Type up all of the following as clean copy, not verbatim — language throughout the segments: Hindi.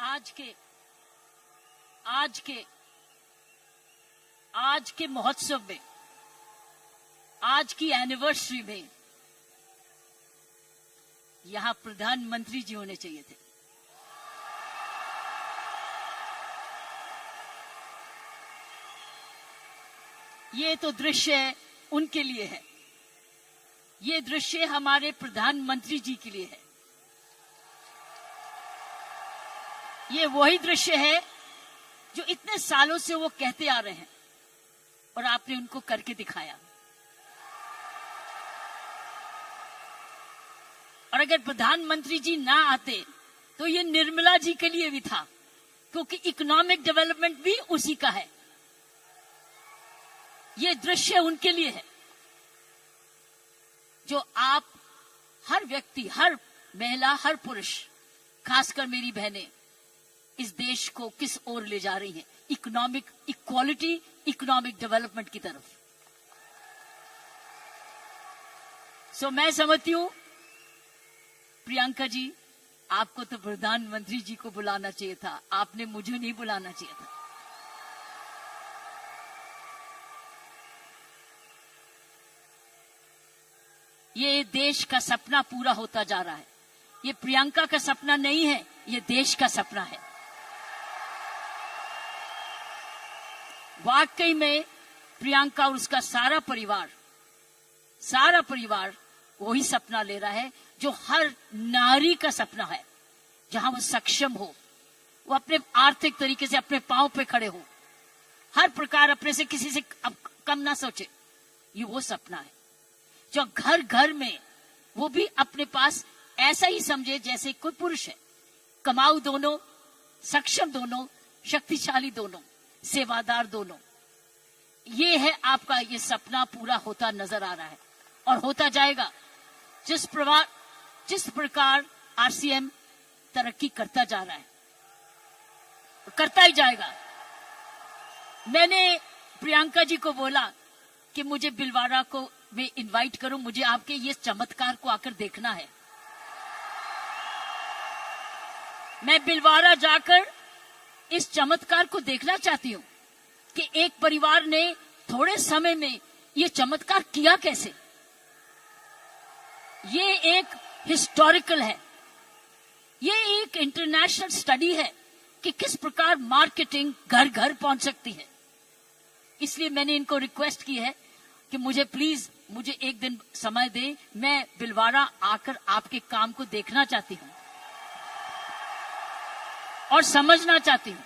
आज के महोत्सव में, आज की एनिवर्सरी में यहां प्रधानमंत्री जी होने चाहिए थे। ये तो दृश्य उनके लिए है, ये दृश्य हमारे प्रधानमंत्री जी के लिए है। ये वही दृश्य है जो इतने सालों से वो कहते आ रहे हैं और आपने उनको करके दिखाया। और अगर प्रधानमंत्री जी ना आते तो ये निर्मला जी के लिए भी था, क्योंकि इकोनॉमिक डेवलपमेंट भी उसी का है। ये दृश्य उनके लिए है जो आप हर व्यक्ति, हर महिला, हर पुरुष, खासकर मेरी बहनें इस देश को किस ओर ले जा रही हैं, इकोनॉमिक इक्वालिटी, इकोनॉमिक डेवलपमेंट की तरफ। सो मैं समझती हूं प्रियंका जी, आपको तो प्रधानमंत्री जी को बुलाना चाहिए था, आपने मुझे नहीं बुलाना चाहिए था। ये देश का सपना पूरा होता जा रहा है। ये प्रियंका का सपना नहीं है, ये देश का सपना है। वाकई में प्रियंका और उसका सारा परिवार वही सपना ले रहा है जो हर नारी का सपना है, जहां वो सक्षम हो, वो अपने आर्थिक तरीके से अपने पांव पे खड़े हो, हर प्रकार अपने से किसी से कम ना सोचे। ये वो सपना है जो घर घर में वो भी अपने पास ऐसा ही समझे जैसे कोई पुरुष है। कमाऊ दोनों, सक्षम दोनों, शक्तिशाली दोनों, सेवादार दोनों। ये है आपका, ये सपना पूरा होता नजर आ रहा है और होता जाएगा। जिस प्रकार आरसीएम तरक्की करता जा रहा है, करता ही जाएगा। मैंने प्रियंका जी को बोला कि मुझे बिलवाड़ा को मैं इनवाइट करूं, मुझे आपके ये चमत्कार को आकर देखना है। मैं बिलवाड़ा जाकर इस चमत्कार को देखना चाहती हूं कि एक परिवार ने थोड़े समय में ये चमत्कार किया कैसे। ये एक हिस्टोरिकल है, ये एक इंटरनेशनल स्टडी है कि किस प्रकार मार्केटिंग घर घर पहुंच सकती है। इसलिए मैंने इनको रिक्वेस्ट की है कि मुझे एक दिन समय दे, मैं बिलवाड़ा आकर आपके काम को देखना चाहती हूं और समझना चाहती हूं।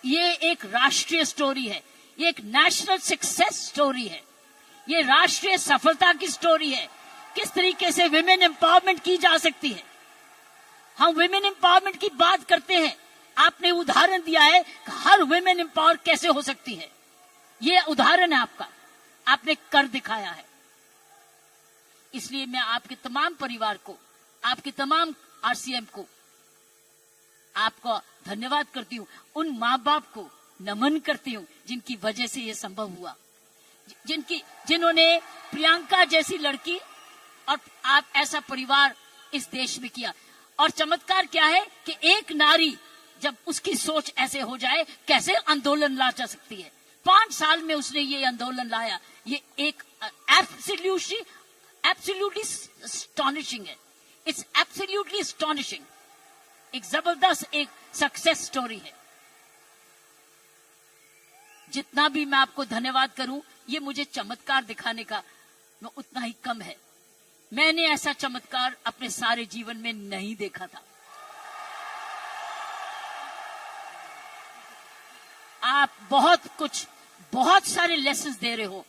ये एक राष्ट्रीय स्टोरी है, ये एक नेशनल सक्सेस स्टोरी है, ये राष्ट्रीय सफलता की स्टोरी है। किस तरीके से विमेन एम्पावरमेंट की जा सकती है। हम विमेन एम्पावरमेंट की बात करते हैं, आपने उदाहरण दिया है कि हर विमेन एम्पावर कैसे हो सकती है। ये उदाहरण है आपका, आपने कर दिखाया है। इसलिए मैं आपके तमाम परिवार को, आपके तमाम आरसीएम को, आपको धन्यवाद करती हूं। उन माँ बाप को नमन करती हूं जिनकी वजह से यह संभव हुआ, जिन्होंने प्रियंका जैसी लड़की और आप ऐसा परिवार इस देश में किया। और चमत्कार क्या है कि एक नारी जब उसकी सोच ऐसे हो जाए, कैसे आंदोलन ला जा सकती है। 5 साल में उसने ये आंदोलन लाया। ये एक एब्सोल्युटली एस्टॉनिशिंग है। It's absolutely astonishing. एक जबरदस्त एक सक्सेस स्टोरी है। जितना भी मैं आपको धन्यवाद करूं, ये मुझे चमत्कार दिखाने का उतना ही कम है। मैंने ऐसा चमत्कार अपने सारे जीवन में नहीं देखा था। आप बहुत सारे लेसन्स दे रहे हो,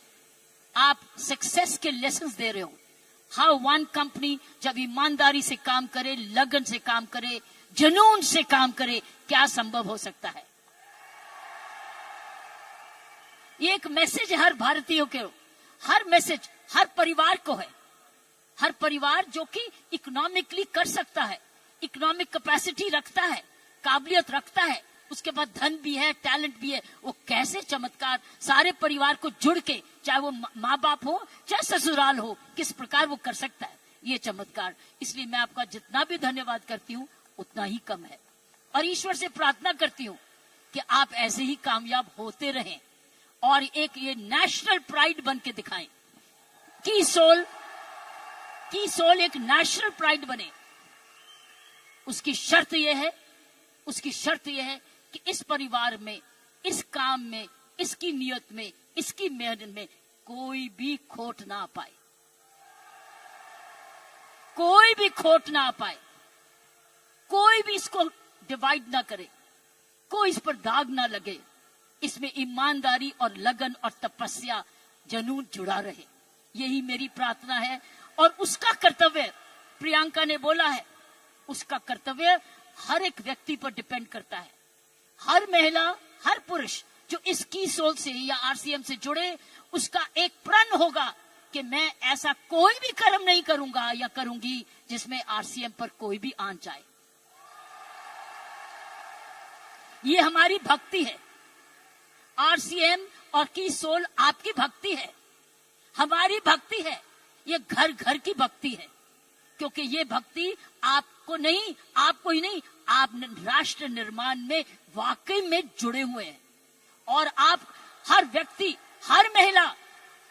आप सक्सेस के लेसन्स दे रहे हो। हाउ वन कंपनी जब ईमानदारी से काम करे, लगन से काम करे, जुनून से काम करे, क्या संभव हो सकता है। ये एक मैसेज हर भारतीयों के, हर मैसेज हर परिवार को है। हर परिवार जो कि इकोनॉमिकली कर सकता है, इकोनॉमिक कैपेसिटी रखता है, काबिलियत रखता है, उसके बाद धन भी है, टैलेंट भी है, वो कैसे चमत्कार सारे परिवार को जुड़ के, चाहे वो माँ बाप हो चाहे ससुराल हो, किस प्रकार वो कर सकता है ये चमत्कार। इसलिए मैं आपका जितना भी धन्यवाद करती हूँ उतना ही कम है। और ईश्वर से प्रार्थना करती हूं कि आप ऐसे ही कामयाब होते रहें और एक ये नेशनल प्राइड बन के दिखाएं। की सोल एक नेशनल प्राइड बने। उसकी शर्त यह है कि इस परिवार में, इस काम में, इसकी नियत में, इसकी मेहनत में कोई भी खोट ना पाए, कोई भी खोट ना पाए, कोई भी इसको डिवाइड ना करे, कोई इस पर दाग ना लगे। इसमें ईमानदारी और लगन और तपस्या, जुनून जुड़ा रहे। यही मेरी प्रार्थना है। और उसका कर्तव्य, प्रियंका ने बोला है, उसका कर्तव्य हर एक व्यक्ति पर डिपेंड करता है। हर महिला, हर पुरुष जो इस की सोल से या आरसीएम से जुड़े, उसका एक प्रण होगा कि मैं ऐसा कोई भी कर्म नहीं करूंगा या करूंगी जिसमें आरसीएम पर कोई भी आंच आए। ये हमारी भक्ति है। आरसीएम और की सोल आपकी भक्ति है, हमारी भक्ति है। ये घर घर की भक्ति है, क्योंकि ये भक्ति आपको ही नहीं, आप राष्ट्र निर्माण में वाकई में जुड़े हुए हैं। और आप हर व्यक्ति, हर महिला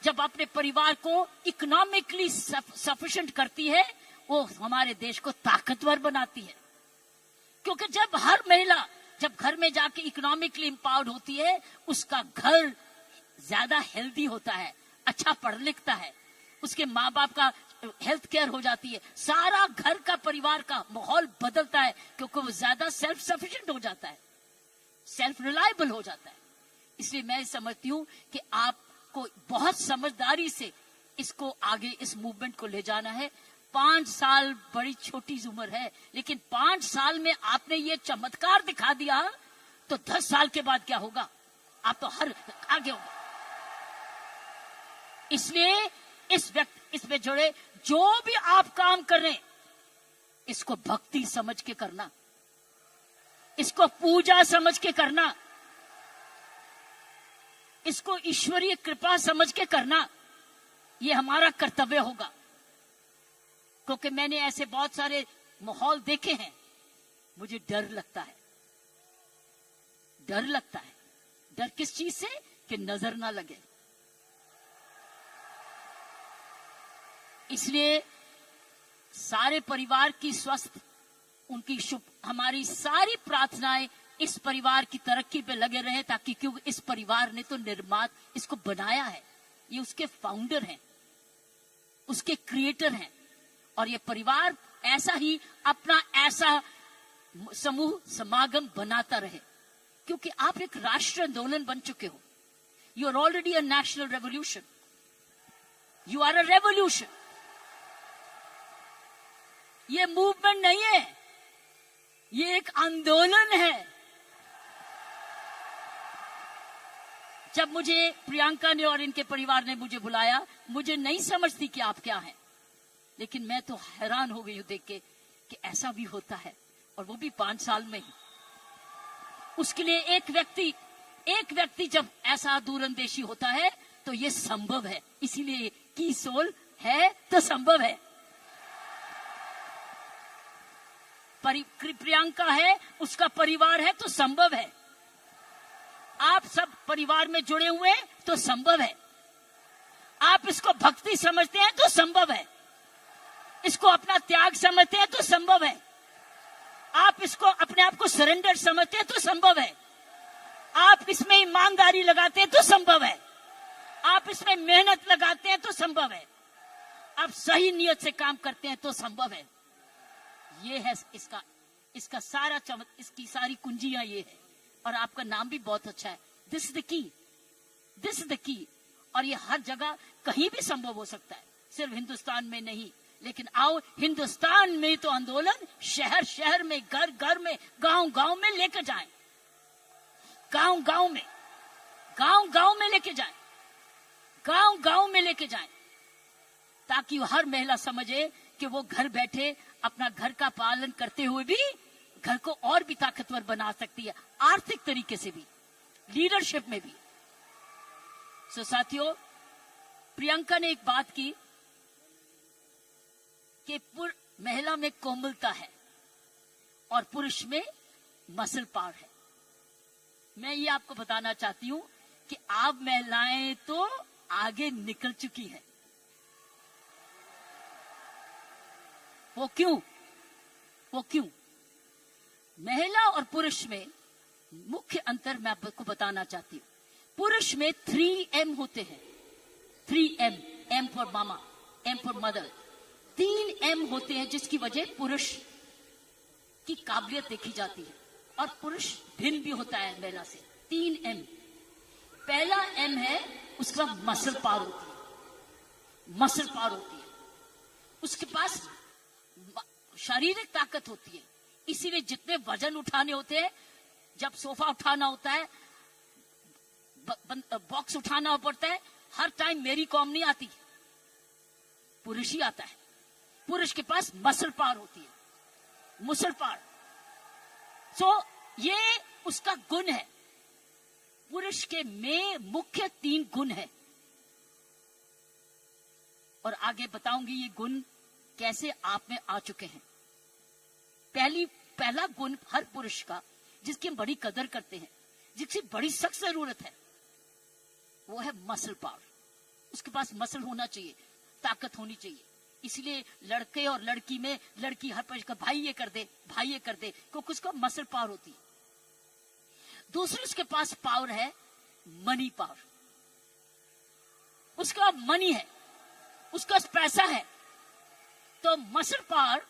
जब अपने परिवार को इकोनॉमिकली सफिशिएंट करती है, वो हमारे देश को ताकतवर बनाती है। क्योंकि जब हर महिला जब घर में जाके इकोनॉमिकली एम्पावर्ड होती है, उसका घर ज्यादा हेल्दी होता है, अच्छा पढ़ लिखता है, उसके माँ बाप का हेल्थ केयर हो जाती है, सारा घर का परिवार का माहौल बदलता है, क्योंकि वो ज्यादा सेल्फ सफिशिएंट हो जाता है, सेल्फ रिलायबल हो जाता है। इसलिए मैं समझती हूँ कि आपको बहुत समझदारी से इसको आगे, इस मूवमेंट को ले जाना है। 5 साल बड़ी छोटी उम्र है, लेकिन 5 साल में आपने ये चमत्कार दिखा दिया, तो 10 साल के बाद क्या होगा? आप तो हर आगे होगा। इसलिए इसमें जुड़े जो भी आप काम कर रहे हैं, इसको भक्ति समझ के करना, इसको पूजा समझ के करना, इसको ईश्वरीय कृपा समझ के करना। ये हमारा कर्तव्य होगा। क्योंकि मैंने ऐसे बहुत सारे माहौल देखे हैं, मुझे डर लगता है। डर किस चीज से? कि नजर ना लगे। इसलिए सारे परिवार की स्वस्थ, उनकी शुभ, हमारी सारी प्रार्थनाएं इस परिवार की तरक्की पे लगे रहे, ताकि क्योंकि इस परिवार ने तो निर्माण इसको बनाया है, ये उसके फाउंडर हैं, उसके क्रिएटर हैं। और ये परिवार ऐसा ही अपना ऐसा समूह समागम बनाता रहे, क्योंकि आप एक राष्ट्रीय आंदोलन बन चुके हो। You are already a national revolution, you are a revolution. ये मूवमेंट नहीं है, ये एक आंदोलन है। जब मुझे प्रियंका ने और इनके परिवार ने मुझे बुलाया, मुझे नहीं समझती कि आप क्या हैं, लेकिन मैं तो हैरान हो गई हूं देख के कि ऐसा भी होता है, और वो भी 5 साल में ही। उसके लिए एक व्यक्ति जब ऐसा दूरंदेशी होता है तो ये संभव है। इसीलिए की सोल है तो संभव है। प्रियंका है, उसका परिवार है तो संभव है। आप सब परिवार में जुड़े हुए हैं तो संभव है। आप इसको भक्ति समझते हैं तो संभव है। इसको अपना त्याग समझते हैं तो संभव है। आप इसको अपने आप को सरेंडर समझते हैं तो संभव है। आप इसमें ईमानदारी लगाते हैं तो संभव है। आप इसमें मेहनत लगाते हैं तो संभव है। आप सही नियत से काम करते हैं तो संभव है। ये है इसका सारा इसकी सारी कुंजियां ये है। और आपका नाम भी बहुत अच्छा है, दिस इज द की। और ये हर जगह कहीं भी संभव हो सकता है, सिर्फ हिंदुस्तान में नहीं। लेकिन आओ, हिंदुस्तान में तो आंदोलन शहर शहर में, घर घर में, गांव गांव में लेकर जाएं, गांव गांव में लेके जाएं, गांव गांव में लेके जाएं, ताकि हर महिला समझे कि वो घर बैठे अपना घर का पालन करते हुए भी घर को और भी ताकतवर बना सकती है, आर्थिक तरीके से भी, लीडरशिप में भी। सो साथियों, प्रियंका ने एक बात की कि महिला में कोमलता है और पुरुष में मसल पावर है। मैं ये आपको बताना चाहती हूं कि आप महिलाएं तो आगे निकल चुकी हैं। वो क्यों? महिला और पुरुष में मुख्य अंतर मैं आपको बताना चाहती हूं। पुरुष में 3M होते हैं। 3M, M for mama, M for mother. 3M होते हैं जिसकी वजह पुरुष की काबिलियत देखी जाती है और पुरुष भिन्न भी होता है महिला से। 3M। पहला M है उसका मसल पावर होती है, मसल पावर होती है। उसके पास शारीरिक ताकत होती है, इसीलिए जितने वजन उठाने होते हैं, जब सोफा उठाना होता है, बॉक्स उठाना पड़ता है, हर टाइम मेरी कॉम नहीं आती, पुरुष ही आता है। पुरुष के पास मसल पावर होती है, मसल पावर। सो ये उसका गुण है। पुरुष के में मुख्य 3 गुण है और आगे बताऊंगी ये गुण कैसे आप में आ चुके हैं। पहला गुण हर पुरुष का जिसकी हम बड़ी कदर करते हैं, जिसकी बड़ी सख्त जरूरत है, वो है मसल पावर। उसके पास मसल होना चाहिए, ताकत होनी चाहिए। इसलिए लड़के और लड़की में, लड़की हर पुरुष का भाई ये कर दे, भाई ये कर दे, क्योंकि उसका मसल पावर होती है। दूसरी उसके पास पावर है मनी पावर। उसका मनी है, उसका पैसा है। तो मसल पावर